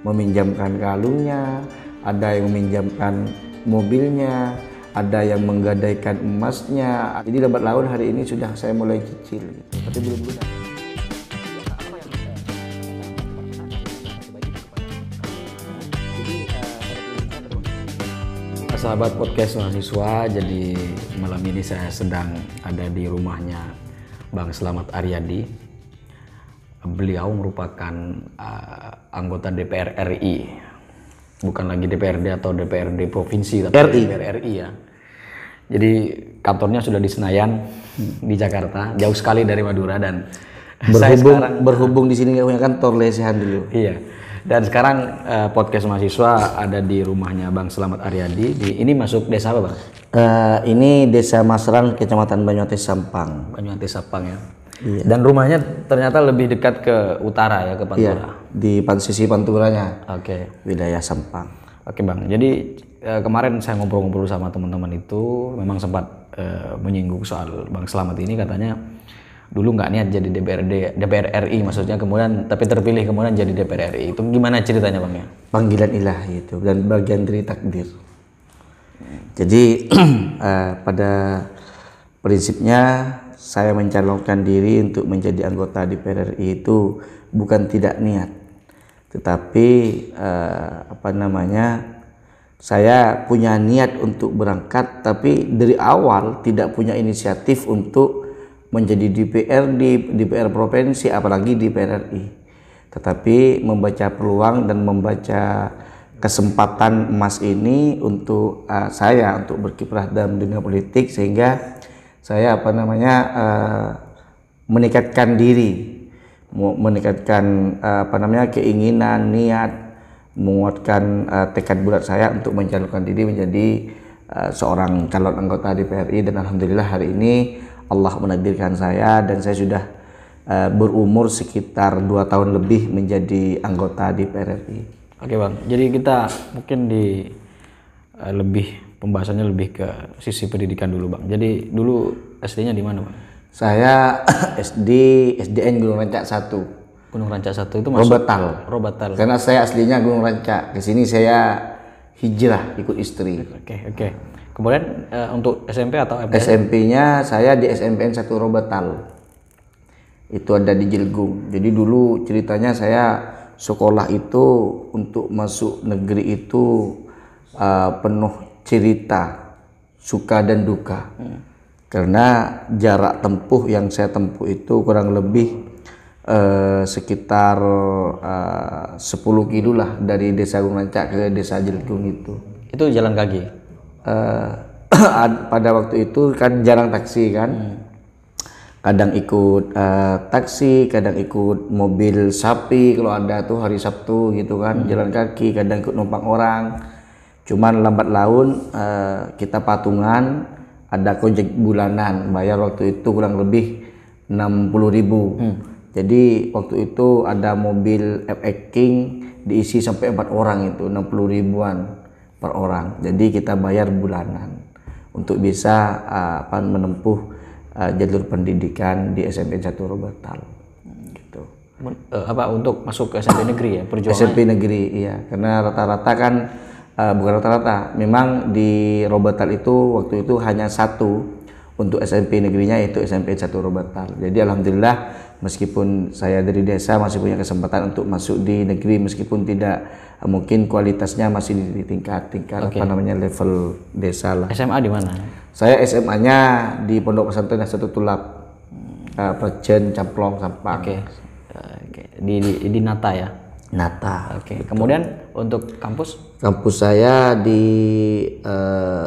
meminjamkan kalungnya, ada yang meminjamkan mobilnya, ada yang menggadaikan emasnya. Jadi lambat laun hari ini sudah saya mulai cicil gitu. Tapi belum lunas. Sahabat podcast mahasiswa, jadi malam ini saya sedang ada di rumahnya Bang Slamet Aryadi. Beliau merupakan anggota DPR RI, bukan lagi DPRD atau DPRD provinsi, tapi DPR RI ya. Jadi kantornya sudah di Senayan di Jakarta, jauh sekali dari Madura, dan berhubung di sini nggak punya kantor, lesehan dulu. Iya. Dan sekarang podcast mahasiswa ada di rumahnya Bang Slamet Aryadi. Ini masuk desa apa, Bang? Ini Desa Masran, Kecamatan Banyuwantes Sampang. Banyuwantes Sampang ya. Iya. Dan rumahnya ternyata lebih dekat ke utara ya, ke Pantura. Iya, di sisi Panturanya. Oke. Wilayah Sampang. Oke, Bang. Jadi kemarin saya ngobrol-ngobrol sama teman-teman itu, memang sempat menyinggung soal Bang Slamet ini, katanya dulu nggak niat jadi DPR RI maksudnya, kemudian tapi terpilih kemudian jadi DPR RI. Itu gimana ceritanya, Bang ya? Panggilan ilahi itu dan bagian dari takdir. Jadi pada prinsipnya saya mencalonkan diri untuk menjadi anggota DPR RI itu bukan tidak niat, tetapi saya punya niat untuk berangkat, tapi dari awal tidak punya inisiatif untuk menjadi DPR provinsi, apalagi DPR RI. Tetapi membaca peluang dan membaca kesempatan emas ini untuk saya untuk berkiprah dalam dunia politik, sehingga saya meningkatkan diri, meningkatkan keinginan, niat, menguatkan tekad bulat saya untuk mencalonkan diri menjadi seorang calon anggota DPR RI. Dan alhamdulillah hari ini Allah menakdirkan saya, dan saya sudah berumur sekitar 2 tahun lebih menjadi anggota DPR RI. Oke, Bang, jadi kita mungkin pembahasannya lebih ke sisi pendidikan dulu, Bang. Jadi dulu SD-nya di mana, Bang? Saya SDN Gunung Rancak 1. Gunung Rancak 1 itu masuk Robatal. Karena saya aslinya Gunung Rancak. Ke sini saya hijrah ikut istri. Oke. Kemudian untuk SMP atau MTS? SMP-nya saya di SMPN 1 Robatal. Itu ada di Jelgung. Jadi dulu ceritanya saya sekolah itu untuk masuk negeri itu penuh cerita, suka dan duka. Karena jarak tempuh yang saya tempuh itu kurang lebih sekitar 10 kilo lah dari desa Gunung Rancak ke desa Jelgung itu. Itu jalan kaki? Pada waktu itu kan jarang taksi kan, kadang ikut taksi, kadang ikut mobil sapi kalau ada tuh hari Sabtu gitu kan, jalan kaki, kadang ikut numpang orang. Cuman lambat laun kita patungan, ada kojek bulanan, bayar waktu itu kurang lebih 60.000. Jadi waktu itu ada mobil FX King diisi sampai 4 orang, itu 60 ribuan per orang. Jadi kita bayar bulanan untuk bisa menempuh jalur pendidikan di SMP 1 Robatal. Gitu. Untuk masuk ke SMP negeri ya, perjuangan? SMP negeri, iya. Karena rata-rata kan bukan rata-rata, memang di Robatal itu waktu itu hanya satu untuk SMP negerinya, yaitu SMP 1 Robatal. Jadi alhamdulillah meskipun saya dari desa masih punya kesempatan untuk masuk di negeri, meskipun tidak mungkin kualitasnya masih di tingkat level desa lah. SMA di mana? Saya SMA-nya di Pondok Pesantren Satu Tulap, Perjen Camplong Sampang. Oke. Di Nata ya? Nata. Oke. Kemudian untuk kampus? Kampus saya di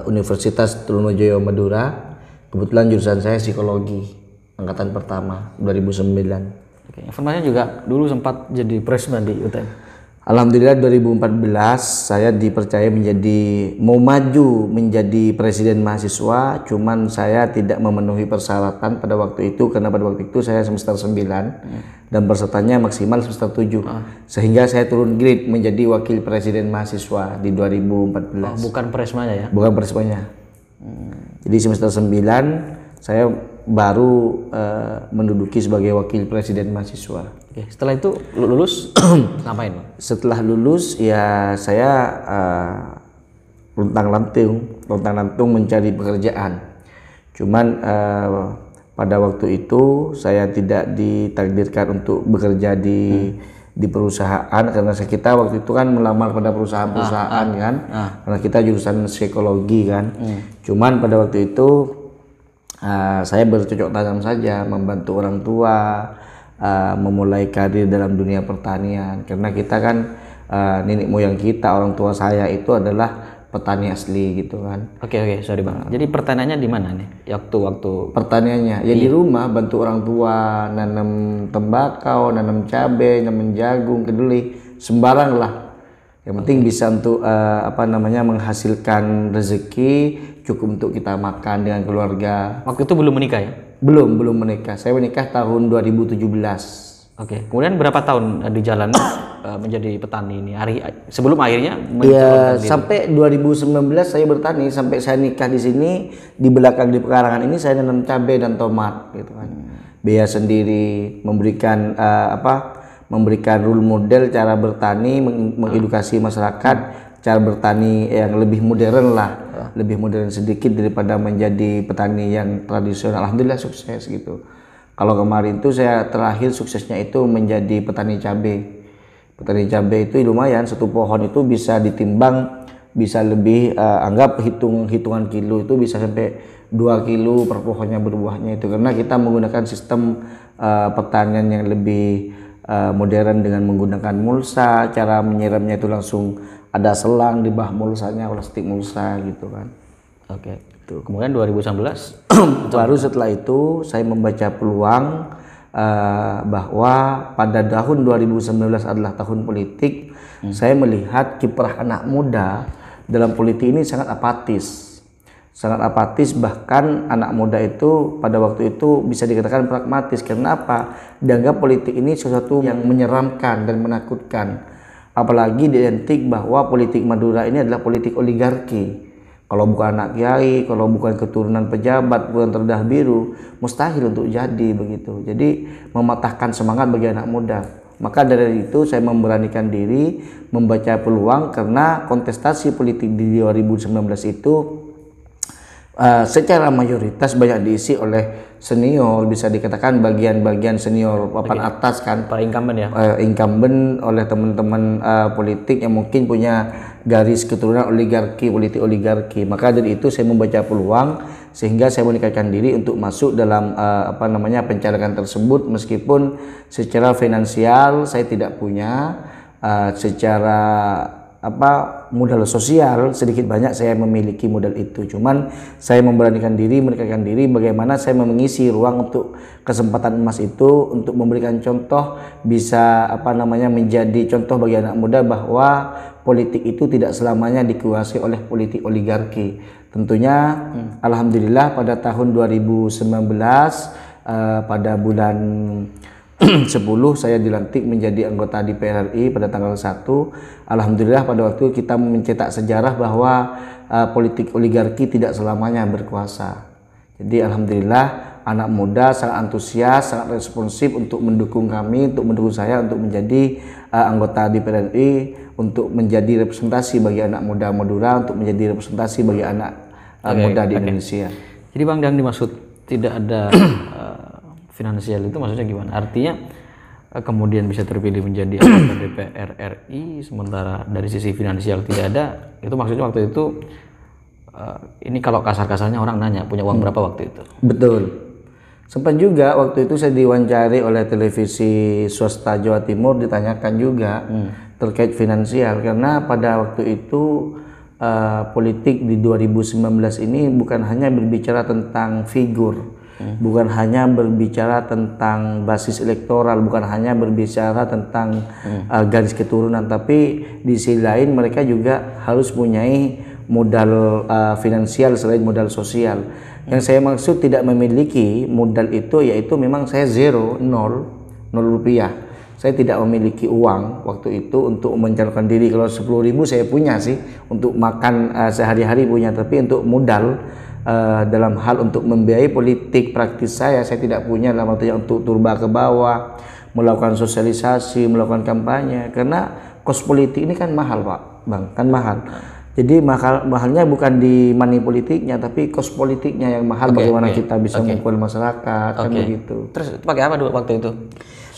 Universitas Trunojoyo Madura. Kebetulan jurusan saya psikologi, angkatan pertama 2009. Oke. Informasinya juga dulu sempat jadi presma di UTM. Alhamdulillah 2014 saya dipercaya mau maju menjadi presiden mahasiswa, cuman saya tidak memenuhi persyaratan pada waktu itu, karena pada waktu itu saya semester 9 dan pesertanya maksimal semester 7. Sehingga saya turun grade menjadi wakil presiden mahasiswa di 2014. Bukan presmanya ya? Bukan presmanya. Jadi semester 9 saya baru menduduki sebagai wakil presiden mahasiswa. Oke, setelah itu lulus ngapain, Bang? Setelah lulus ya saya luntang-lantung mencari pekerjaan. Cuman pada waktu itu saya tidak ditakdirkan untuk bekerja di perusahaan, karena kita waktu itu kan melamar pada perusahaan-perusahaan kan, karena kita jurusan psikologi kan. Cuman pada waktu itu saya bercocok tanam saja membantu orang tua memulai karir dalam dunia pertanian, karena kita kan nenek moyang kita, orang tua saya itu adalah petani asli gitu kan. Oke, sorry Bang. Jadi pertanyaannya di mana nih? Waktu pertaniannya ya di rumah, bantu orang tua nanam tembakau, nanam cabai, nanam jagung, kedelai, sembarang lah. Yang penting bisa untuk menghasilkan rezeki cukup untuk kita makan dengan keluarga. Waktu itu belum menikah ya? Belum menikah. Saya menikah tahun 2017. Oke. Kemudian berapa tahun di jalan menjadi petani ini? Sebelum akhirnya ya sampai 2019 saya bertani, sampai saya nikah di sini, di belakang di pekarangan ini saya nanam cabai dan tomat gitu kan. Biaya sendiri, memberikan role model cara bertani, mengedukasi masyarakat cara bertani yang lebih modern lah, lebih modern sedikit daripada menjadi petani yang tradisional. Alhamdulillah sukses gitu. Kalau kemarin itu saya terakhir suksesnya itu menjadi petani cabai. Petani cabai itu lumayan, satu pohon itu bisa ditimbang, bisa lebih anggap hitungan kilo itu bisa sampai 2 kilo per pohonnya berbuahnya itu, karena kita menggunakan sistem pertanian yang lebih modern dengan menggunakan mulsa. Cara menyiramnya itu langsung ada selang di bawah mulsanya, plastik mulsa gitu kan. Oke. Kemudian 2019 baru setelah itu saya membaca peluang bahwa pada tahun 2019 adalah tahun politik. Saya melihat kiprah anak muda dalam politik ini sangat apatis, bahkan anak muda itu pada waktu itu bisa dikatakan pragmatis. Karena apa? Dianggap politik ini sesuatu yang menyeramkan dan menakutkan, apalagi identik bahwa politik Madura ini adalah politik oligarki. Kalau bukan anak kiai, kalau bukan keturunan pejabat, bukan terdah biru, mustahil untuk jadi begitu. Jadi mematahkan semangat bagi anak muda. Maka dari itu saya memberanikan diri membaca peluang, karena kontestasi politik di 2019 itu secara mayoritas banyak diisi oleh senior, bisa dikatakan bagian-bagian senior papan atas kan, para incumbent ya, incumbent oleh teman-teman politik yang mungkin punya garis keturunan politik oligarki. Maka dari itu saya membaca peluang, sehingga saya menikahkan diri untuk masuk dalam pencalekan tersebut, meskipun secara finansial saya tidak punya, secara modal sosial sedikit banyak saya memiliki modal itu. Cuman saya memberanikan diri, menikahkan diri, bagaimana saya mengisi ruang untuk kesempatan emas itu, untuk memberikan contoh, bisa menjadi contoh bagi anak muda bahwa politik itu tidak selamanya dikuasai oleh politik oligarki. Tentunya alhamdulillah pada tahun 2019 pada bulan 10 saya dilantik menjadi anggota DPR RI pada tanggal 1. Alhamdulillah pada waktu kita mencetak sejarah bahwa politik oligarki tidak selamanya berkuasa. Jadi alhamdulillah anak muda sangat antusias, sangat responsif untuk mendukung kami, untuk mendukung saya untuk menjadi anggota DPR RI, untuk menjadi representasi bagi anak muda Madura, untuk menjadi representasi bagi anak muda di Indonesia. Jadi Bang, yang dimaksud tidak ada finansial itu maksudnya gimana? Artinya kemudian bisa terpilih menjadi anggota DPR RI sementara dari sisi finansial tidak ada, itu maksudnya waktu itu ini kalau kasar-kasarnya orang nanya punya uang berapa waktu itu? Betul. Sempat juga waktu itu saya diwawancari oleh televisi swasta Jawa Timur, ditanyakan juga terkait finansial, karena pada waktu itu politik di 2019 ini bukan hanya berbicara tentang figur, bukan hanya berbicara tentang basis elektoral, bukan hanya berbicara tentang garis keturunan, tapi di sisi lain mereka juga harus mempunyai modal finansial selain modal sosial. Yang saya maksud tidak memiliki modal itu yaitu memang saya nol rupiah. Saya tidak memiliki uang waktu itu untuk mencalonkan diri. Kalau 10.000 saya punya sih untuk makan sehari-hari punya, tapi untuk modal dalam hal untuk membiayai politik praktis saya tidak punya dalam artinya untuk turba ke bawah, melakukan sosialisasi, melakukan kampanye, karena kos politik ini kan mahal Pak Bang, kan mahal. Jadi mahalnya bukan di money politiknya, tapi kos politiknya yang mahal. Bagaimana kita bisa mengumpul masyarakat, kan begitu. Terus pakai apa dulu waktu itu?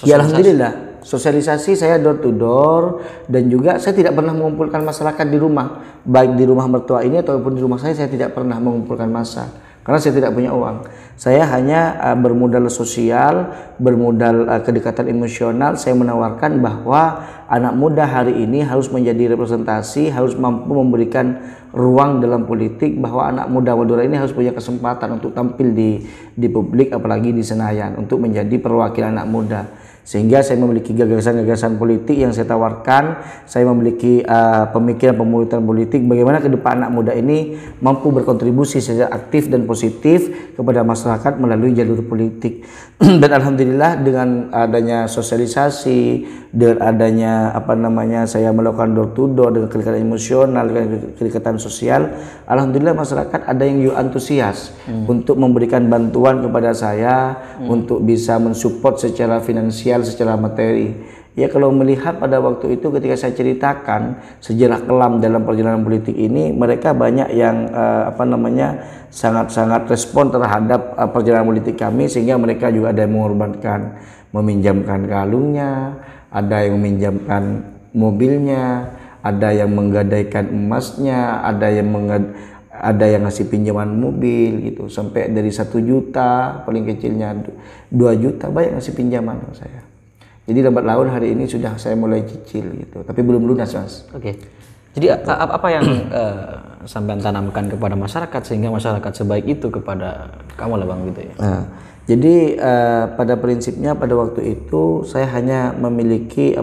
Ya alhamdulillah, sosialisasi saya door to door, dan juga saya tidak pernah mengumpulkan masyarakat di rumah, baik di rumah mertua ini ataupun di rumah saya tidak pernah mengumpulkan massa. Karena saya tidak punya uang. Saya hanya bermodal sosial, bermodal kedekatan emosional. Saya menawarkan bahwa anak muda hari ini harus menjadi representasi, harus mampu memberikan ruang dalam politik, bahwa anak muda Madura ini harus punya kesempatan untuk tampil di publik, apalagi di Senayan, untuk menjadi perwakilan anak muda. Sehingga saya memiliki gagasan-gagasan politik yang saya tawarkan. Saya memiliki pemikiran politik bagaimana ke depan anak muda ini mampu berkontribusi secara aktif dan positif kepada masyarakat melalui jalur politik. Dan alhamdulillah dengan adanya sosialisasi, dengan adanya saya melakukan door to door dengan kedekatan emosional, dengan kedekatan sosial, alhamdulillah masyarakat ada yang antusias untuk memberikan bantuan kepada saya, untuk bisa mensupport secara finansial, secara materi. Ya, kalau melihat pada waktu itu ketika saya ceritakan sejarah kelam dalam perjalanan politik ini, mereka banyak yang sangat-sangat respon terhadap perjalanan politik kami, sehingga mereka juga ada yang mengorbankan, meminjamkan kalungnya, ada yang meminjamkan mobilnya, ada yang menggadaikan emasnya, ada yang ngasih pinjaman mobil gitu, sampai dari 1 juta paling kecilnya 2 juta banyak ngasih pinjaman ke saya. Jadi lambat laun hari ini sudah saya mulai cicil gitu, tapi belum lunas Mas. Oke. Jadi apa yang sampean tanamkan kepada masyarakat sehingga masyarakat sebaik itu kepada kamu lah Bang gitu ya? Nah, jadi pada prinsipnya pada waktu itu saya hanya memiliki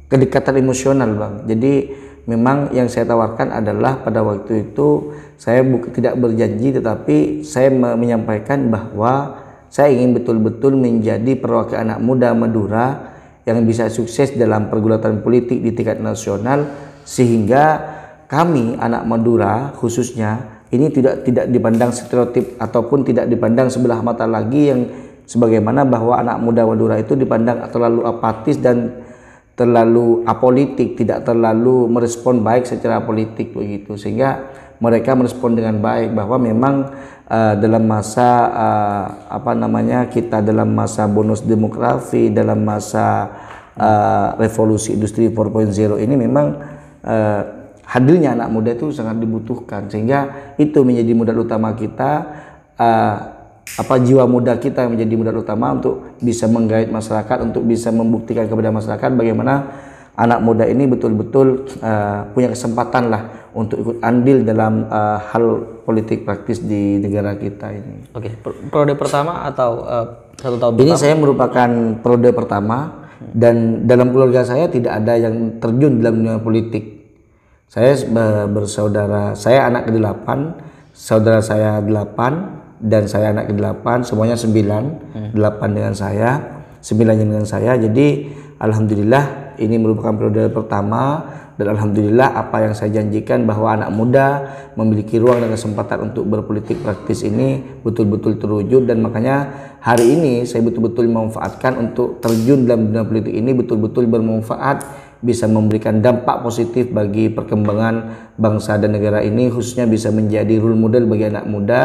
kedekatan emosional Bang. Jadi memang yang saya tawarkan adalah pada waktu itu saya tidak berjanji, tetapi saya menyampaikan bahwa saya ingin betul-betul menjadi perwakilan anak muda Madura yang bisa sukses dalam pergulatan politik di tingkat nasional, sehingga kami anak Madura khususnya ini tidak dipandang stereotip ataupun tidak dipandang sebelah mata lagi, yang sebagaimana bahwa anak muda Madura itu dipandang terlalu apatis dan terlalu apolitik, tidak terlalu merespon baik secara politik begitu, sehingga mereka merespon dengan baik bahwa memang dalam masa kita dalam masa bonus demografi, dalam masa revolusi industri 4.0 ini memang hadirnya anak muda itu sangat dibutuhkan, sehingga itu menjadi modal utama kita, jiwa muda kita menjadi modal utama untuk bisa menggait masyarakat, untuk bisa membuktikan kepada masyarakat bagaimana anak muda ini betul-betul punya kesempatan lah untuk ikut andil dalam hal politik praktis di negara kita ini. Oke, periode pertama atau 1 tahun ini pertama? Saya merupakan periode pertama, dan dalam keluarga saya tidak ada yang terjun dalam dunia politik. Saya bersaudara, saya anak ke-8, saudara saya 8, dan saya anak ke-8, semuanya 9, 8 dengan saya, 9 dengan saya. Jadi alhamdulillah ini merupakan periode pertama, dan alhamdulillah apa yang saya janjikan bahwa anak muda memiliki ruang dan kesempatan untuk berpolitik praktis ini betul-betul terwujud. Dan makanya hari ini saya betul-betul memanfaatkan untuk terjun dalam dunia politik ini, betul-betul bermanfaat, bisa memberikan dampak positif bagi perkembangan bangsa dan negara ini, khususnya bisa menjadi role model bagi anak muda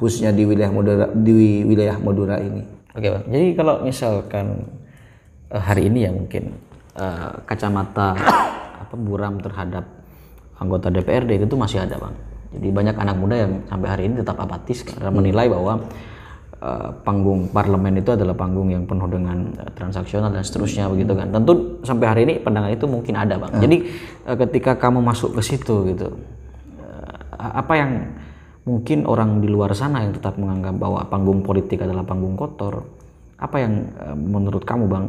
khususnya di wilayah Madura ini. Oke Bang, jadi kalau misalkan hari ini ya mungkin kacamata buram terhadap anggota DPRD itu masih ada Bang. Jadi banyak anak muda yang sampai hari ini tetap apatis karena menilai bahwa panggung parlemen itu adalah panggung yang penuh dengan transaksional dan seterusnya begitu kan. Tentu sampai hari ini pandangan itu mungkin ada Bang. Jadi ketika kamu masuk ke situ gitu, apa yang mungkin orang di luar sana yang tetap menganggap bahwa panggung politik adalah panggung kotor, apa yang menurut kamu Bang,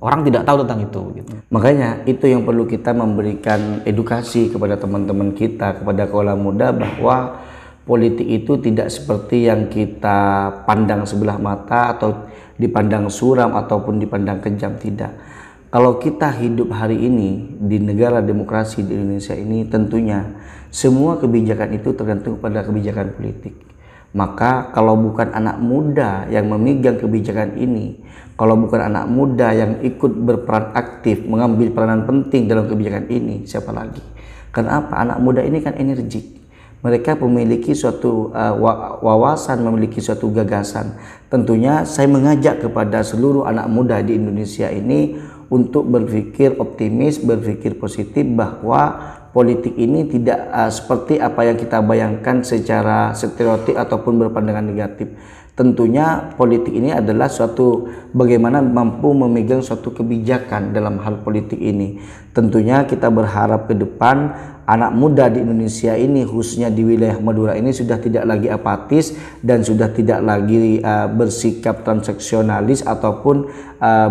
orang tidak tahu tentang itu gitu. Makanya itu yang perlu kita memberikan edukasi kepada teman-teman kita, kepada kaula muda, bahwa politik itu tidak seperti yang kita pandang sebelah mata atau dipandang suram ataupun dipandang kejam, tidak. Kalau kita hidup hari ini di negara demokrasi di Indonesia ini, tentunya semua kebijakan itu tergantung pada kebijakan politik. Maka kalau bukan anak muda yang memegang kebijakan ini, kalau bukan anak muda yang ikut berperan aktif, mengambil peranan penting dalam kebijakan ini, siapa lagi? Kenapa? Anak muda ini kan energik. Mereka memiliki suatu wawasan, memiliki suatu gagasan. Tentunya saya mengajak kepada seluruh anak muda di Indonesia ini untuk berpikir optimis, berpikir positif bahwa politik ini tidak seperti apa yang kita bayangkan secara stereotip ataupun berpandangan negatif. Tentunya politik ini adalah suatu bagaimana mampu memegang suatu kebijakan dalam hal politik ini. Tentunya kita berharap ke depan anak muda di Indonesia ini, khususnya di wilayah Madura ini, sudah tidak lagi apatis dan sudah tidak lagi bersikap transaksionalis ataupun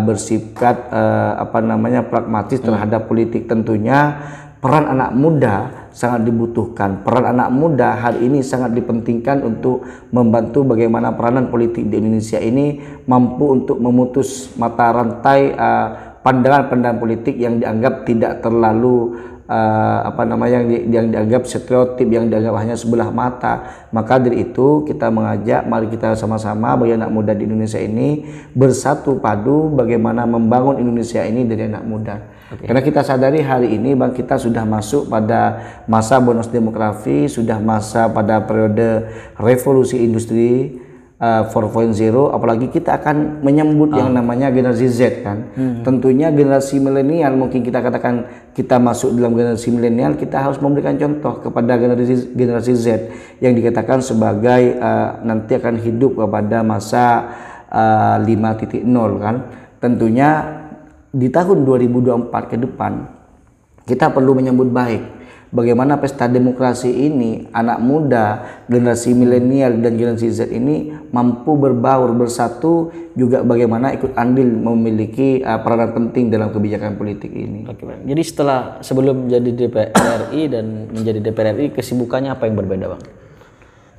bersikap pragmatis terhadap politik. Tentunya peran anak muda sangat dibutuhkan. Peran anak muda hari ini sangat dipentingkan untuk membantu bagaimana peranan politik di Indonesia ini mampu untuk memutus mata rantai pandangan-pandangan politik yang dianggap tidak terlalu yang dianggap stereotip, yang dianggap hanya sebelah mata. Maka dari itu kita mengajak, mari kita sama-sama bagi anak muda di Indonesia ini bersatu padu bagaimana membangun Indonesia ini dari anak muda. Karena kita sadari hari ini Bang, kita sudah masuk pada masa bonus demografi, sudah masa pada periode revolusi industri 4.0, apalagi kita akan menyambut yang namanya generasi Z kan. Tentunya generasi milenial, mungkin kita katakan kita masuk dalam generasi milenial, kita harus memberikan contoh kepada generasi Z yang dikatakan sebagai nanti akan hidup kepada masa 5.0 kan. Tentunya di tahun 2024 ke depan kita perlu menyambut baik bagaimana pesta demokrasi ini, anak muda, generasi milenial dan generasi Z ini mampu berbaur, bersatu, juga bagaimana ikut andil memiliki peranan penting dalam kebijakan politik ini. Oke, Bang. Jadi sebelum jadi DPR RI dan menjadi DPR RI, kesibukannya apa yang berbeda, Bang?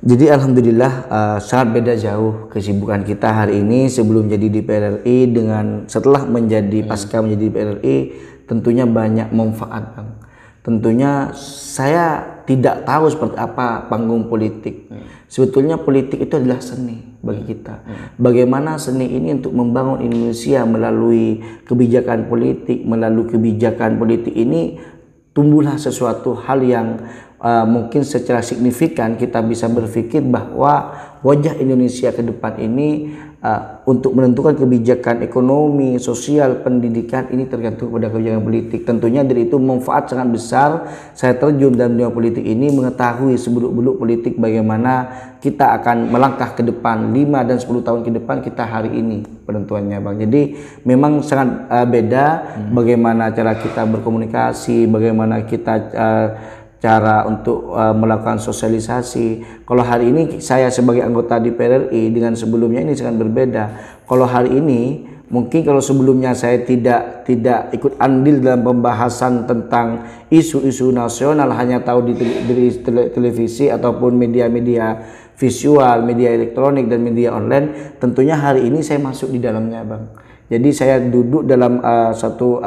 Jadi alhamdulillah sangat beda jauh kesibukan kita hari ini sebelum jadi DPR RI dengan setelah menjadi pasca menjadi DPR RI, tentunya banyak manfaat, Bang. Tentunya saya tidak tahu seperti apa panggung politik. Sebetulnya politik itu adalah seni bagi kita. Bagaimana seni ini untuk membangun Indonesia melalui kebijakan politik, melalui kebijakan politik ini tumbuhlah sesuatu hal yang mungkin secara signifikan kita bisa berpikir bahwa wajah Indonesia ke depan ini untuk menentukan kebijakan ekonomi, sosial, pendidikan ini tergantung pada kebijakan politik. Tentunya dari itu manfaat sangat besar saya terjun dalam dunia politik ini, mengetahui sebeluk-beluk politik bagaimana kita akan melangkah ke depan 5 dan 10 tahun ke depan kita hari ini penentuannya, Bang. Jadi memang sangat beda bagaimana cara kita berkomunikasi, bagaimana kita cara untuk melakukan sosialisasi. Kalau hari ini saya sebagai anggota DPR RI dengan sebelumnya ini sangat berbeda. Kalau hari ini mungkin kalau sebelumnya saya tidak ikut andil dalam pembahasan tentang isu-isu nasional, hanya tahu di televisi ataupun media-media visual, media elektronik dan media online, tentunya hari ini saya masuk di dalamnya, Bang. Jadi saya duduk dalam suatu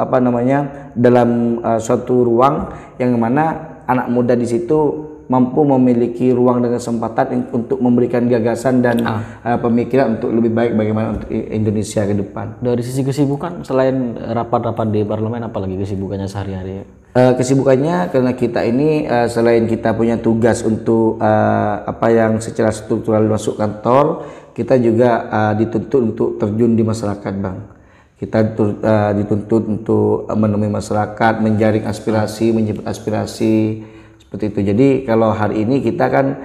ruang yang mana anak muda di situ mampu memiliki ruang dan kesempatan untuk memberikan gagasan dan pemikiran untuk lebih baik bagaimana untuk Indonesia ke depan. Dari sisi kesibukan, selain rapat-rapat di parlemen, apalagi kesibukannya sehari-hari? Kesibukannya karena kita ini selain kita punya tugas untuk yang secara struktural masuk kantor, kita juga dituntut untuk terjun di masyarakat, Bang. Kita dituntut untuk menemui masyarakat, menjaring aspirasi, menjemput aspirasi, seperti itu. Jadi kalau hari ini kita kan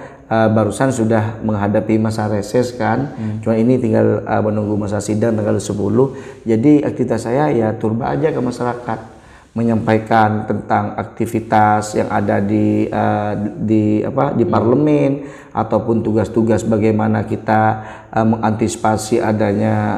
barusan sudah menghadapi masa reses kan, cuma ini tinggal menunggu masa sidang tanggal 10. Jadi aktivitas saya ya turba aja ke masyarakat, menyampaikan tentang aktivitas yang ada di parlemen ataupun tugas-tugas bagaimana kita mengantisipasi adanya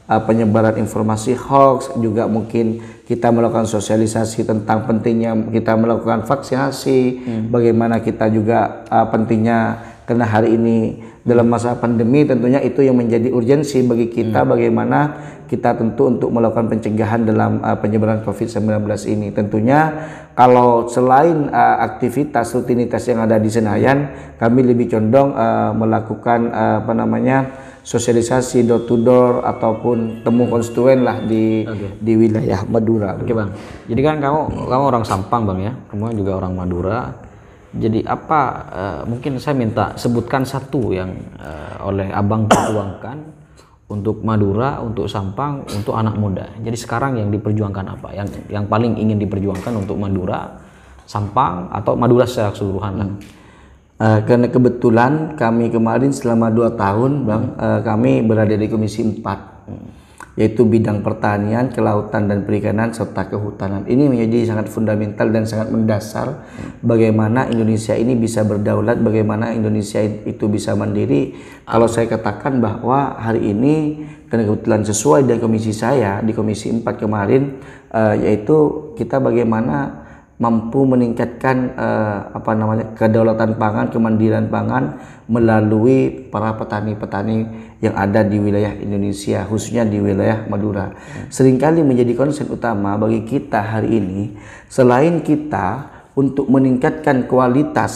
penyebaran informasi hoax, juga mungkin kita melakukan sosialisasi tentang pentingnya kita melakukan vaksinasi, bagaimana kita juga pentingnya karena hari ini dalam masa pandemi tentunya itu yang menjadi urgensi bagi kita, bagaimana kita tentu untuk melakukan pencegahan dalam penyebaran COVID-19 ini. Tentunya kalau selain aktivitas rutinitas yang ada di Senayan, kami lebih condong melakukan sosialisasi door to door ataupun temu konstituen lah di wilayah Madura. Oke Bang, jadi kan kamu orang Sampang Bang ya, kamu juga orang Madura. Jadi apa mungkin saya minta sebutkan satu yang oleh Abang perjuangkan untuk Madura, untuk Sampang, untuk anak muda. Jadi sekarang yang diperjuangkan apa? Yang paling ingin diperjuangkan untuk Madura, Sampang atau Madura secara keseluruhan lah. Karena kebetulan kami kemarin selama 2 tahun Bang, kami berada di Komisi 4, yaitu bidang pertanian, kelautan dan perikanan serta kehutanan. Ini menjadi sangat fundamental dan sangat mendasar bagaimana Indonesia ini bisa berdaulat, bagaimana Indonesia itu bisa mandiri. Kalau saya katakan bahwa hari ini karena kebetulan sesuai dengan komisi saya di Komisi 4 kemarin, yaitu kita bagaimana mampu meningkatkan kedaulatan pangan, kemandirian pangan melalui para petani-petani yang ada di wilayah Indonesia, khususnya di wilayah Madura. Seringkali menjadi konsen utama bagi kita hari ini, selain kita untuk meningkatkan kualitas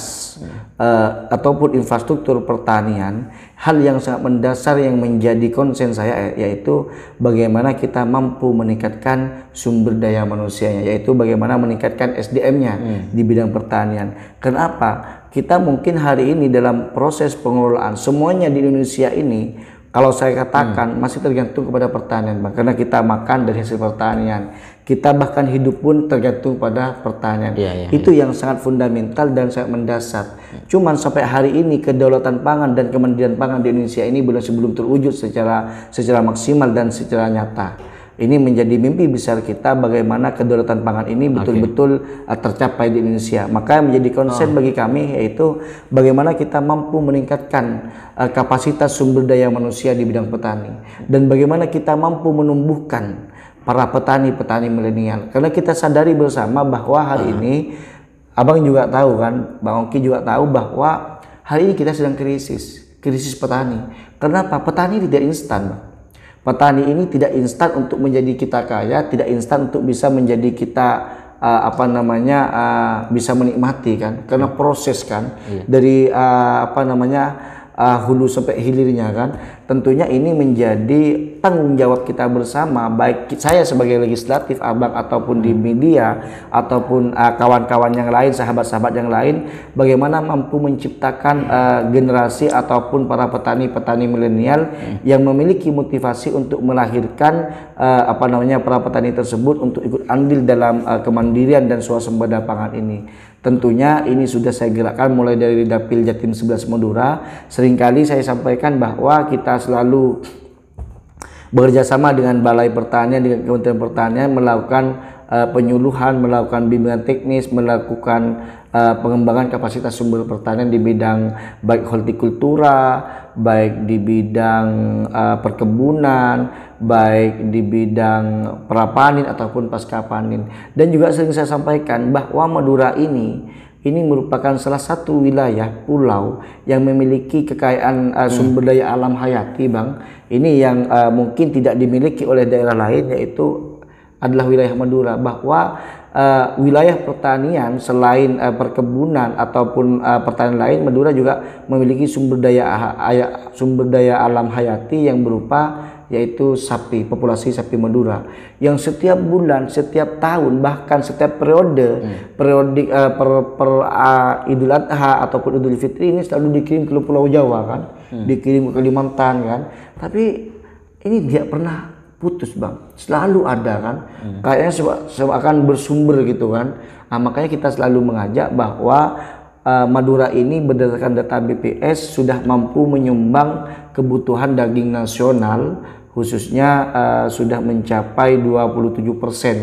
ataupun infrastruktur pertanian, hal yang sangat mendasar yang menjadi konsen saya yaitu bagaimana kita mampu meningkatkan sumber daya manusianya, yaitu bagaimana meningkatkan SDM-nya di bidang pertanian. Kenapa? Kita mungkin hari ini dalam proses pengelolaan semuanya di Indonesia ini, kalau saya katakan masih tergantung kepada pertanian, karena kita makan dari hasil pertanian, kita bahkan hidup pun tergantung pada pertanian. Itu yang sangat fundamental dan sangat mendasar. Cuman sampai hari ini kedaulatan pangan dan kemandirian pangan di Indonesia ini belum terwujud secara maksimal dan secara nyata. Ini menjadi mimpi besar kita bagaimana kedaulatan pangan ini betul-betul tercapai di Indonesia. Maka menjadi konsen bagi kami yaitu bagaimana kita mampu meningkatkan kapasitas sumber daya manusia di bidang petani, dan bagaimana kita mampu menumbuhkan para petani-petani milenial. Karena kita sadari bersama bahwa hari ini, Abang juga tahu kan, Bang Oki juga tahu bahwa hari ini kita sedang krisis petani. Kenapa? Petani tidak instan, Bang. Petani ini tidak instan untuk menjadi kita kaya, tidak instan untuk bisa menjadi kita bisa menikmati kan, karena proses kan dari hulu sampai hilirnya kan. Tentunya ini menjadi tanggung jawab kita bersama, baik saya sebagai legislatif, Abang, ataupun di media, ataupun kawan-kawan yang lain, sahabat-sahabat yang lain, bagaimana mampu menciptakan generasi ataupun para petani-petani milenial yang memiliki motivasi untuk melahirkan para petani tersebut untuk ikut andil dalam kemandirian dan swasembada pangan ini. Tentunya ini sudah saya gerakkan mulai dari Dapil Jatim 11 Madura. Seringkali saya sampaikan bahwa kita selalu bekerjasama dengan Balai Pertanian, dengan Kementerian Pertanian melakukan penyuluhan, melakukan bimbingan teknis, melakukan pengembangan kapasitas sumber pertanian di bidang baik hortikultura, baik di bidang perkebunan, baik di bidang prapanin ataupun pasca panen. Dan juga sering saya sampaikan bahwa Madura ini merupakan salah satu wilayah pulau yang memiliki kekayaan sumber daya alam hayati, Bang. Ini yang mungkin tidak dimiliki oleh daerah lain, yaitu adalah wilayah Madura. Bahwa wilayah pertanian selain perkebunan ataupun pertanian lain, Madura juga memiliki sumber daya alam hayati yang berupa yaitu sapi, populasi sapi Madura yang setiap bulan, setiap tahun, bahkan setiap periodik Idul Adha ataupun Idul Fitri ini selalu dikirim ke Pulau Jawa kan, dikirim ke Kalimantan kan. Tapi ini tidak pernah putus, Bang, selalu ada kan, kayaknya akan bersumber gitu kan. Makanya kita selalu mengajak bahwa Madura ini berdasarkan data BPS sudah mampu menyumbang kebutuhan daging nasional, khususnya sudah mencapai 27%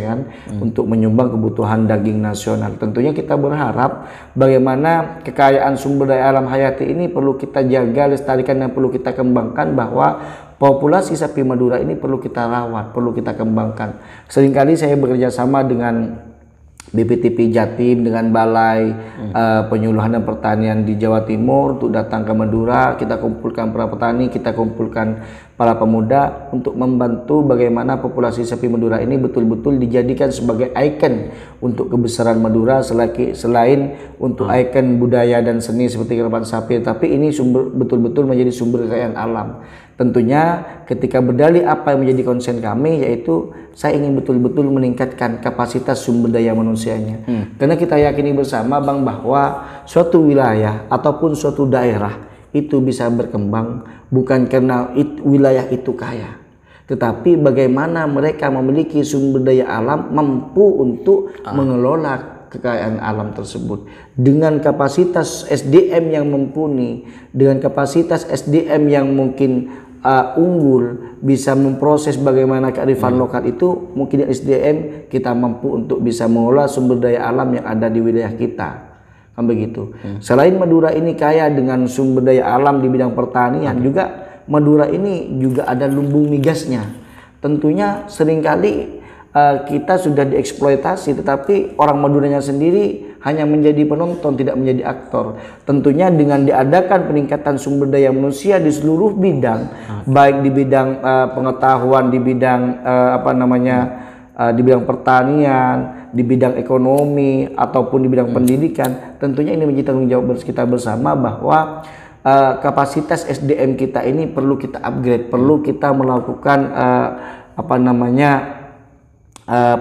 kan, untuk menyumbang kebutuhan daging nasional. Tentunya kita berharap bagaimana kekayaan sumber daya alam hayati ini perlu kita jaga, lestarikan, dan perlu kita kembangkan, bahwa populasi sapi Madura ini perlu kita rawat, perlu kita kembangkan. Seringkali saya bekerja sama dengan BPTP Jatim dengan Balai Penyuluhan dan Pertanian di Jawa Timur untuk datang ke Madura. Kita kumpulkan para petani, kita kumpulkan para pemuda untuk membantu bagaimana populasi sapi Madura ini betul-betul dijadikan sebagai ikon untuk kebesaran Madura, selain untuk ikon budaya dan seni seperti karapan sapi, tapi ini betul-betul menjadi sumber kekayaan alam. Tentunya ketika berdalih apa yang menjadi konsen kami, yaitu saya ingin betul-betul meningkatkan kapasitas sumber daya manusianya. Karena kita yakini bersama Bang bahwa suatu wilayah ataupun suatu daerah itu bisa berkembang bukan karena wilayah itu kaya, tetapi bagaimana mereka memiliki sumber daya alam mampu untuk mengelola kekayaan alam tersebut dengan kapasitas SDM yang mumpuni, dengan kapasitas SDM yang mungkin unggul, bisa memproses bagaimana kearifan lokal itu. Mungkin SDM kita mampu untuk bisa mengolah sumber daya alam yang ada di wilayah kita, kan begitu. Selain Madura ini kaya dengan sumber daya alam di bidang pertanian, juga Madura ini juga ada lumbung migasnya. Tentunya seringkali kita sudah dieksploitasi, tetapi orang Maduranya sendiri hanya menjadi penonton, tidak menjadi aktor. Tentunya dengan diadakan peningkatan sumber daya manusia di seluruh bidang, baik di bidang pengetahuan, di bidang di bidang pertanian, di bidang ekonomi, ataupun di bidang pendidikan, tentunya ini menjadi tanggung jawab kita bersama bahwa kapasitas SDM kita ini perlu kita upgrade, perlu kita melakukan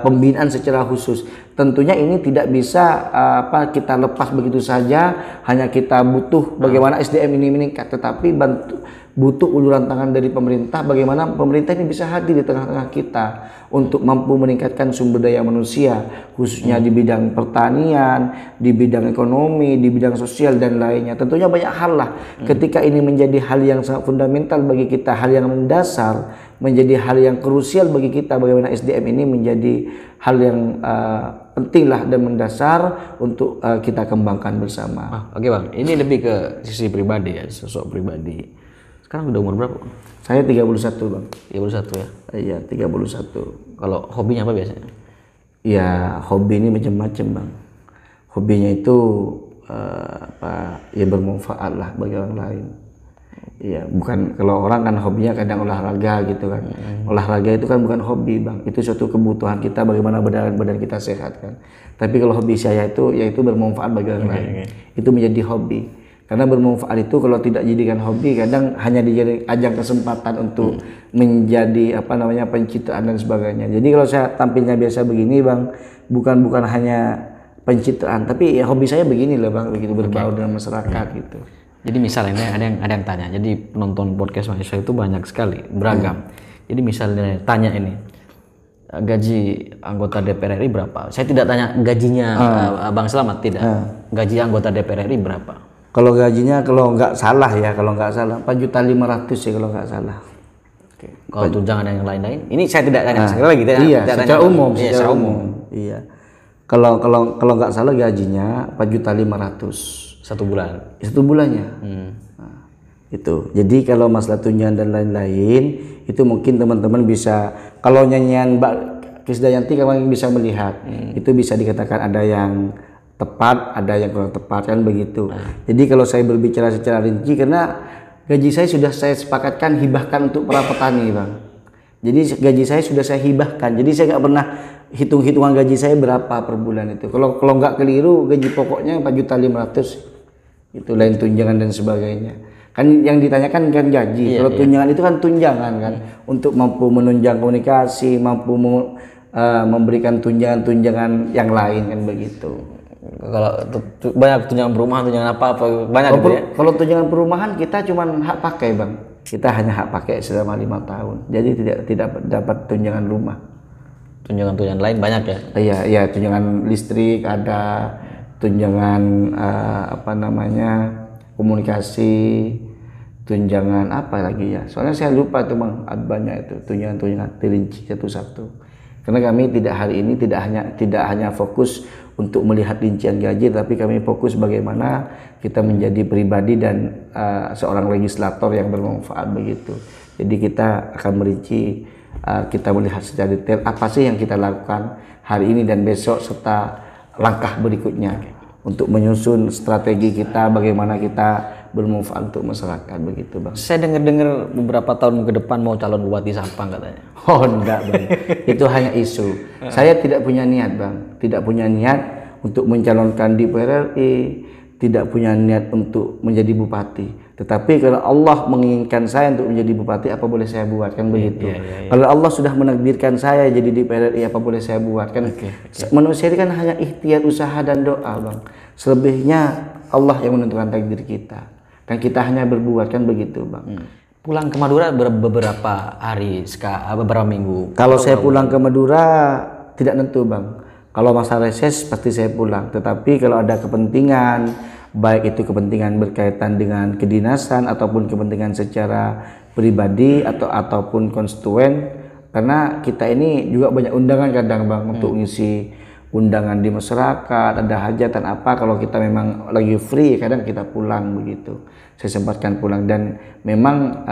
pembinaan secara khusus. Tentunya ini tidak bisa kita lepas begitu saja, hanya kita butuh bagaimana SDM ini meningkat, tetapi butuh uluran tangan dari pemerintah, bagaimana pemerintah ini bisa hadir di tengah-tengah kita untuk mampu meningkatkan sumber daya manusia, khususnya di bidang pertanian, di bidang ekonomi, di bidang sosial dan lainnya. Tentunya banyak hal lah. Ketika ini menjadi hal yang sangat fundamental bagi kita, hal yang mendasar, menjadi hal yang krusial bagi kita, bagaimana SDM ini menjadi hal yang penting lah dan mendasar untuk kita kembangkan bersama. Oke Bang, ini lebih ke sisi pribadi ya, sosok pribadi. Sekarang udah umur berapa? Saya 31 Bang. 31 ya? Iya 31. Kalau hobinya apa biasanya? Ya hobi ini macam-macam Bang. Hobinya itu ya bermanfaat lah bagi orang lain. Iya, bukan, kalau orang kan hobinya kadang olahraga gitu kan. Olahraga itu kan bukan hobi Bang, itu suatu kebutuhan kita bagaimana badan kita sehat kan. Tapi kalau hobi saya itu yaitu bermanfaat bagi orang lain. Itu menjadi hobi. Karena bermanfaat itu kalau tidak dijadikan hobi kadang hanya dijadikan ajang kesempatan untuk menjadi pencitraan dan sebagainya. Jadi kalau saya tampilnya biasa begini Bang, bukan hanya pencitraan, tapi ya hobi saya begini lah Bang, begitu berbaur dengan masyarakat gitu. Jadi misalnya ada yang tanya, jadi penonton podcast mahasiswa itu banyak sekali, beragam. Jadi misalnya tanya ini, gaji anggota DPR RI berapa? Saya tidak tanya gajinya Bang Slamet, tidak. Gaji anggota DPR RI berapa? Kalau gajinya kalau nggak salah 4.500.000 sih kalau nggak salah. Oke. Kalau tunjangan yang lain-lain, ini saya tidak tanya sekali lagi. Iya, secara umum. Secara umum. Iya. Kalau nggak salah gajinya 4.500.000. 1 bulan. 1 bulannya. Nah, itu. Jadi kalau masalah tunjangan dan lain-lain itu mungkin teman-teman bisa, kalau nyanyian Mbak Krisdayanti kalian bisa melihat, itu bisa dikatakan ada yang tepat, ada yang kurang tepat kan begitu. Jadi kalau saya berbicara secara rinci, karena gaji saya sudah saya sepakatkan hibahkan untuk para petani Bang. Jadi gaji saya sudah saya hibahkan. Jadi saya nggak pernah hitung-hitungan gaji saya berapa per bulan itu. Kalau nggak keliru gaji pokoknya 4.500.000. Itu lain tunjangan dan sebagainya. Kan yang ditanyakan kan gaji. Kalau tunjangan itu kan tunjangan kan, untuk mampu menunjang komunikasi, mampu memberikan tunjangan-tunjangan yang lain kan begitu. Kalau banyak tunjangan perumahan, tunjangan apa banyak gitu ya. Kalau tunjangan perumahan kita cuma hak pakai Bang. Kita hanya hak pakai selama 5 tahun. Jadi tidak dapat tunjangan rumah. Tunjangan lain banyak ya? Iya, tunjangan listrik ada, tunjangan komunikasi, tunjangan apa lagi ya? Soalnya saya lupa tuh Bang, ada banyak itu tunjangan terinci satu-satu. Karena kami hari ini tidak hanya fokus untuk melihat rincian gaji, tapi kami fokus bagaimana kita menjadi pribadi dan seorang legislator yang bermanfaat begitu. Jadi kita akan merinci, kita melihat secara detail apa sih yang kita lakukan hari ini dan besok, serta langkah berikutnya untuk menyusun strategi kita bagaimana kita bermanfaat untuk masyarakat begitu Bang. Saya dengar beberapa tahun ke depan mau calon bupati Sampang katanya. Oh enggak Bang, itu hanya isu. Saya tidak punya niat Bang, tidak punya niat untuk mencalonkan di PRRI, tidak punya niat untuk menjadi bupati. Tetapi kalau Allah menginginkan saya untuk menjadi bupati, apa boleh saya buat kan begitu. Kalau Allah sudah menakdirkan saya jadi di PRRI, apa boleh saya buat kan. Manusia ini kan hanya ikhtiar, usaha dan doa Bang. Selebihnya Allah yang menentukan takdir kita. Kan kita hanya berbuat kan begitu Bang. Pulang ke Madura beberapa hari, beberapa minggu. Kalau saya pulang ke Madura tidak tentu Bang. Kalau masa reses pasti saya pulang. Tetapi kalau ada kepentingan, baik itu kepentingan berkaitan dengan kedinasan ataupun kepentingan secara pribadi ataupun konstituen, karena kita ini juga banyak undangan kadang Bang untuk ngisi undangan di masyarakat, ada hajatan apa, kalau kita memang lagi free kadang kita pulang begitu. Saya sempatkan pulang dan memang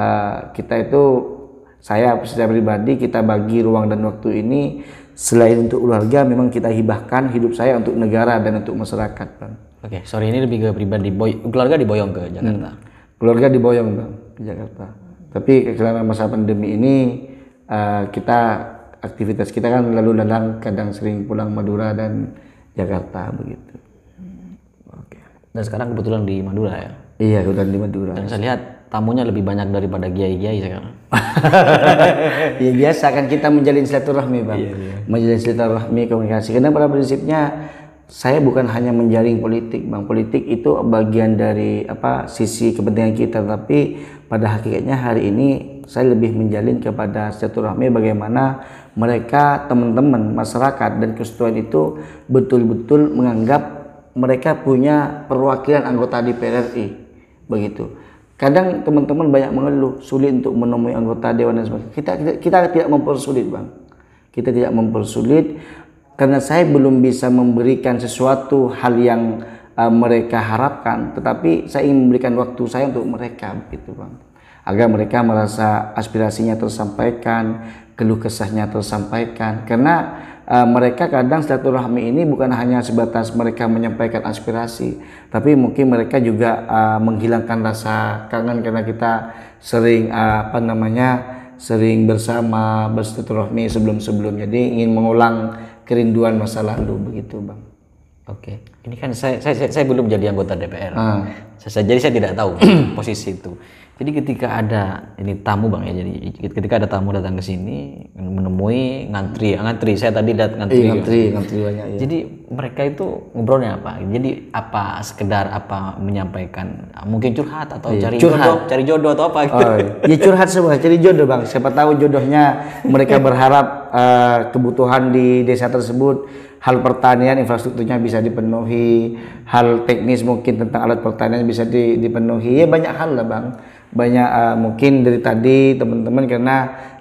kita itu, saya secara pribadi kita bagi ruang dan waktu ini selain untuk keluarga memang kita hibahkan hidup saya untuk negara dan untuk masyarakat Bang. Oke, sorry ini lebih ke pribadi, keluarga diboyong ke Jakarta. Keluarga diboyong Bang ke Jakarta. Tapi karena masa pandemi ini kita aktivitas kita kan lalu lalang kadang sering pulang Madura dan Jakarta begitu. Oke. Dan sekarang kebetulan di Madura ya? Iya, kebetulan di Madura. Dan saya lihat tamunya lebih banyak daripada kiai-kiai sekarang. Ya biasa kan kita menjalin silaturahmi Bang. Menjalin silaturahmi, komunikasi. Karena pada prinsipnya saya bukan hanya menjaring politik Bang. Politik itu bagian dari sisi kepentingan kita, tapi pada hakikatnya hari ini saya lebih menjalin kepada silaturahmi bagaimana mereka, teman-teman, masyarakat dan konstituen itu betul-betul menganggap mereka punya perwakilan anggota di PRRI begitu. Kadang teman-teman banyak mengeluh sulit untuk menemui anggota dewan dan sebagainya. Kita tidak mempersulit Bang. Kita tidak mempersulit karena saya belum bisa memberikan sesuatu hal yang mereka harapkan, tetapi saya ingin memberikan waktu saya untuk mereka begitu Bang. Agar mereka merasa aspirasinya tersampaikan, keluh kesahnya tersampaikan, karena mereka kadang silaturahmi ini bukan hanya sebatas mereka menyampaikan aspirasi, tapi mungkin mereka juga menghilangkan rasa kangen karena kita sering sering bersama bersilaturahmi sebelum-sebelumnya, jadi ingin mengulang kerinduan masa lalu begitu Bang. Oke, ini kan saya belum jadi anggota DPR, jadi saya tidak tahu posisi itu. Jadi ketika ada ini tamu Bang ya, jadi ketika ada tamu datang ke sini menemui ngantri, saya tadi lihat ngantri banyak ya. Jadi mereka itu ngobrolnya apa? Jadi apa sekedar menyampaikan mungkin curhat atau cari jodoh atau apa gitu. Ya curhat semua, cari jodoh Bang. Siapa tahu jodohnya mereka berharap kebutuhan di desa tersebut, hal pertanian infrastrukturnya bisa dipenuhi, hal teknis mungkin tentang alat pertanian bisa dipenuhi. Ya banyak hal lah Bang. Banyak mungkin dari tadi teman-teman karena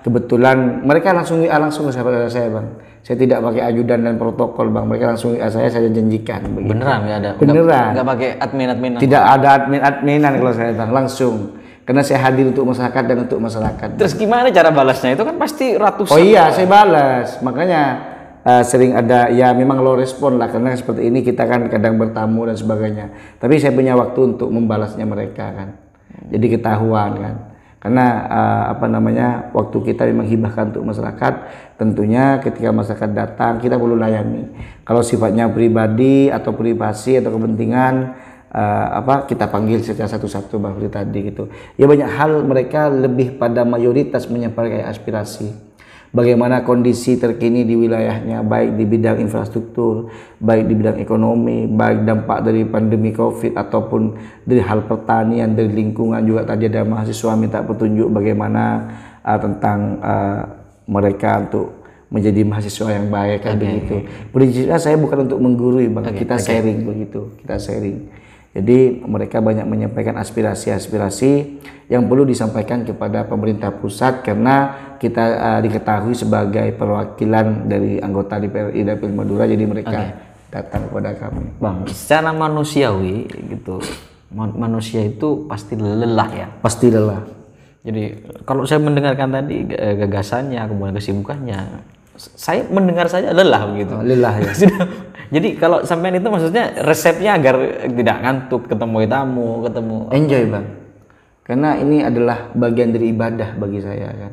kebetulan mereka langsung ke saya Bang. Saya tidak pakai ajudan dan protokol Bang. Mereka langsung saya janjikan begitu. Beneran nggak ada? Beneran. Nggak pakai admin-adminan? Tidak ada admin-adminan kalau saya Bang, langsung. Karena saya hadir untuk masyarakat dan untuk masyarakat. Terus gimana cara balasnya? Itu kan pasti ratusan. Oh iya, saya balas. Makanya sering ada ya memang low respon lah karena seperti ini kita kan kadang bertamu dan sebagainya. Tapi saya punya waktu untuk membalasnya mereka kan. Jadi ketahuan kan. Karena waktu kita memang hibahkan untuk masyarakat, tentunya ketika masyarakat datang kita perlu layani. Kalau sifatnya pribadi atau privasi atau kepentingan kita panggil secara satu-satu Bang tadi gitu. Ya banyak hal mereka lebih pada mayoritas menyampaikan aspirasi. Bagaimana kondisi terkini di wilayahnya, baik di bidang infrastruktur, baik di bidang ekonomi, baik dampak dari pandemi COVID ataupun dari hal pertanian, dari lingkungan juga. Tadi ada mahasiswa minta petunjuk bagaimana tentang mereka untuk menjadi mahasiswa yang baik kan begitu. Prinsipnya saya bukan untuk menggurui Bang, kita sharing begitu, kita sharing. Jadi mereka banyak menyampaikan aspirasi-aspirasi yang perlu disampaikan kepada pemerintah pusat karena kita diketahui sebagai perwakilan dari anggota DPRI Dapil Madura, jadi mereka datang kepada kami. Bang, secara manusiawi gitu, manusia itu pasti lelah ya? Pasti lelah. Jadi kalau saya mendengarkan tadi gagasannya, kemudian kesibukannya, saya mendengar saja lelah begitu. Lelah ya. Jadi kalau sampean itu maksudnya resepnya agar tidak ngantuk, ketemu tamu, ketemu enjoy Bang. Karena ini adalah bagian dari ibadah bagi saya kan.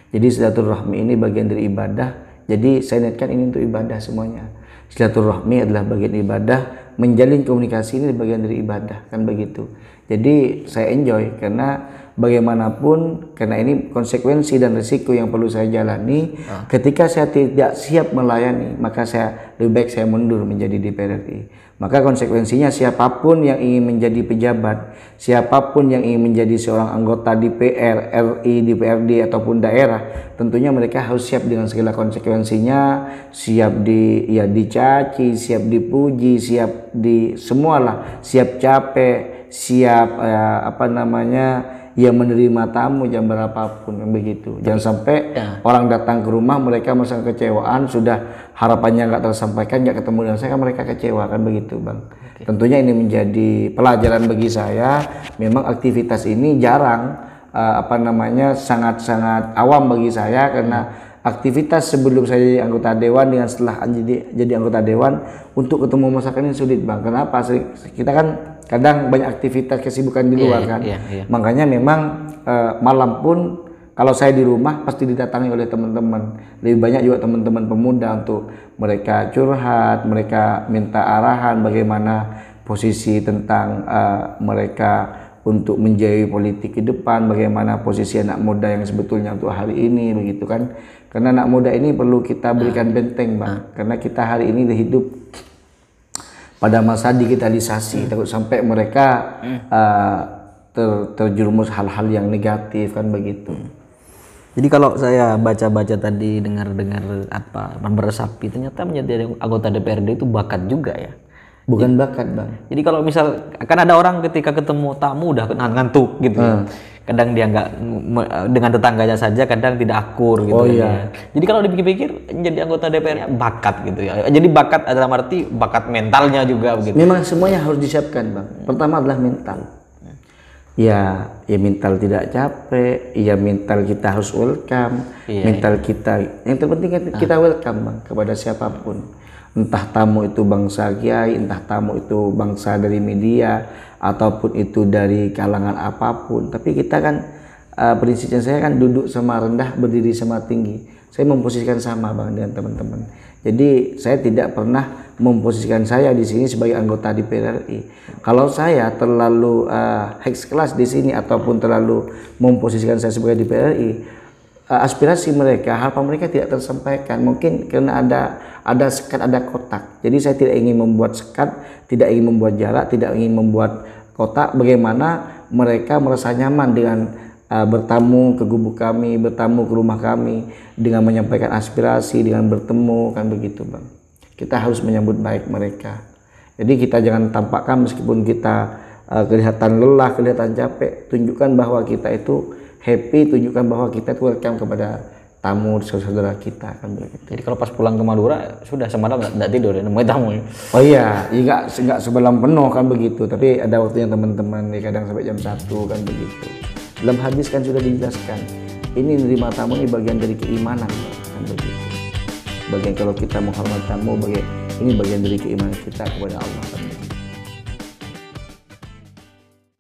Jadi silaturahmi ini bagian dari ibadah. Jadi saya niatkan ini untuk ibadah semuanya. Silaturahmi adalah bagian ibadah, menjalin komunikasi ini bagian dari ibadah kan begitu. Jadi saya enjoy karena bagaimanapun, karena ini konsekuensi dan risiko yang perlu saya jalani. Ketika saya tidak siap melayani, maka saya lebih baik saya mundur menjadi DPR RI. Maka konsekuensinya siapapun yang ingin menjadi pejabat, siapapun yang ingin menjadi seorang anggota DPR RI, DPRD ataupun daerah, tentunya mereka harus siap dengan segala konsekuensinya, siap dicaci, siap dipuji, siap di semualah, siap capek, siap ya menerima tamu jam berapapun begitu. Jangan sampai orang datang ke rumah mereka merasa kekecewaan, sudah harapannya nggak tersampaikan, nggak ketemu dengan saya, kan mereka kecewa kan begitu Bang. Tentunya ini menjadi pelajaran bagi saya. Memang aktivitas ini jarang sangat-sangat awam bagi saya, karena aktivitas sebelum saya jadi anggota dewan dengan setelah jadi anggota dewan untuk ketemu masyarakat ini sulit Bang. Kenapa? Kita kan kadang banyak aktivitas kesibukan di luar kan. Makanya memang malam pun kalau saya di rumah pasti didatangi oleh teman-teman. Lebih banyak juga teman-teman pemuda untuk mereka curhat, mereka minta arahan bagaimana posisi tentang mereka untuk menjauhi politik ke depan, bagaimana posisi anak muda yang sebetulnya untuk hari ini begitu kan. Karena anak muda ini perlu kita berikan benteng Bang. Karena kita hari ini hidup pada masa digitalisasi, takut sampai mereka terjerumus hal-hal yang negatif kan begitu. Jadi kalau saya baca-baca tadi, dengar-dengar meresapi, ternyata menjadi anggota DPRD itu bakat juga ya. Bukan bakat Bang. Jadi kalau misal kan ada orang ketika ketemu tamu udah ngantuk gitu ya. Kadang dia nggak dengan tetangganya saja, kadang tidak akur gitu. Jadi kalau dipikir-pikir menjadi anggota DPR bakat gitu ya. Jadi bakat dalam arti bakat mentalnya juga begitu. Memang semuanya harus disiapkan Bang. Pertama adalah mental. Ya mental tidak capek, ya mental kita harus welcome, mental kita yang terpenting kita welcome Bang kepada siapapun. Entah tamu itu bangsa kiai, entah tamu itu bangsa dari media, ataupun itu dari kalangan apapun. Tapi kita kan prinsipnya saya kan duduk sama rendah, berdiri sama tinggi. Saya memposisikan sama Bang dengan teman-teman. Jadi saya tidak pernah memposisikan saya di sini sebagai anggota DPR RI. Kalau saya terlalu hex kelas di sini ataupun terlalu memposisikan saya sebagai DPR RI, aspirasi mereka, harapan mereka tidak tersampaikan. Mungkin karena ada sekat, ada kotak. Jadi saya tidak ingin membuat sekat, tidak ingin membuat jarak, tidak ingin membuat kotak. Bagaimana mereka merasa nyaman dengan bertamu ke gubuk kami, bertamu ke rumah kami, dengan menyampaikan aspirasi, dengan bertemu kan begitu Bang. Kita harus menyambut baik mereka. Jadi kita jangan tampakkan meskipun kita kelihatan lelah, kelihatan capek, tunjukkan bahwa kita itu happy, tunjukkan bahwa kita welcome kepada tamu saudara kita kan begitu. Jadi kalau pas pulang ke Madura sudah semalam nggak tidur ya, nemuin tamu. Oh iya, nggak sebelum penuh kan begitu. Tapi ada waktunya teman-teman kadang sampai jam 1 kan begitu. Dalam hadis kan sudah dijelaskan. Ini menerima tamu ini bagian dari keimanan kan begitu. Bagian kalau kita menghormati tamu, ini bagian dari keimanan kita kepada Allah.